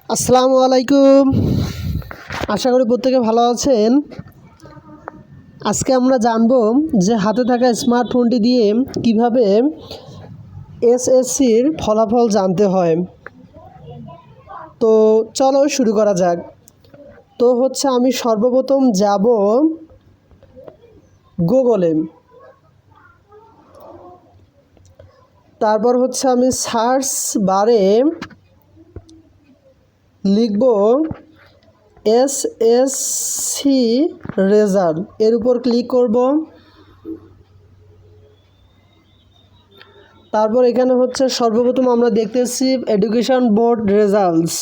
আসসালামু আলাইকুম। আশা করি প্রত্যেকে ভালো আছেন। আজকে আমরা জানব যে হাতে থাকা স্মার্টফোনটি দিয়ে কিভাবে এসএসসির ফলাফল জানতে হয়। তো চলো শুরু করা যাক। তো আমি সর্বপ্রথম যাব গুগলে। তারপর আমি সার্চ বারে লিখব এসএসসি রেজাল্ট, এর উপর ক্লিক করব। তারপর এখানে সর্বপ্রথম আমরা দেখতেছি এডুকেশন বোর্ড রেজাল্টস।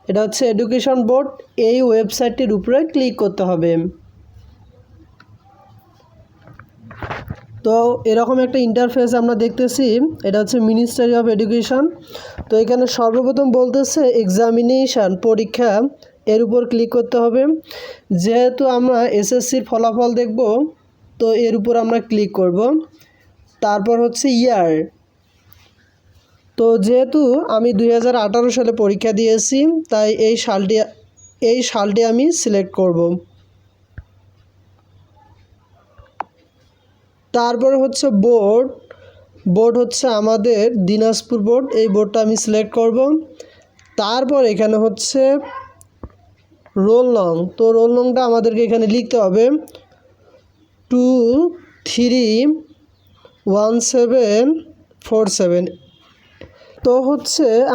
এটা এডুকেশন বোর্ড, এই ওয়েবসাইটটির উপরে ক্লিক করতে হবে। তো এরকম একটা ইন্টারফেস আমরা দেখতেছি। এটা মিনিস্ট্রি অফ এডুকেশন। তো এখানে সর্বপ্রথম বলতেছে এক্সামিনেশান, পরীক্ষা, এর উপর ক্লিক করতে হবে। যেহেতু আমরা এসএসসির ফলাফল দেখব, তো এর উপর আমরা ক্লিক করব। তারপর ইয়ার। তো যেহেতু আমি 2018 সালে পরীক্ষা দিয়েছি, তাই এই সালটি আমি সিলেক্ট করব। তারপরে বোর্ড আমাদের দিনাজপুর বোর্ড, এই বোর্ডটা আমি সিলেক্ট করব। তারপর এখানে রোল নং। তো রোল নংটা আমাদেরকে এখানে লিখতে হবে 231747। তো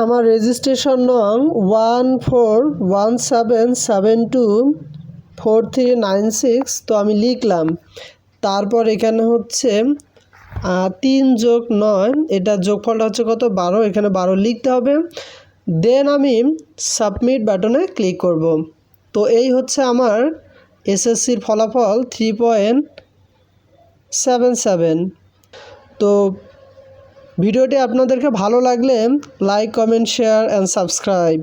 আমার রেজিস্ট্রেশন নং 1417724396। তো আমি লিখলাম। তারপর এখানে 3+9, এটা যোগফলটা কত, 12। এখানে 12 লিখতে হবে। দেন আমি সাবমিট বাটনে ক্লিক করব। তো এই আমার এসএসসির ফলাফল 3.77। তো ভিডিওটি আপনাদেরকে ভালো লাগলে like, comment, share and subscribe.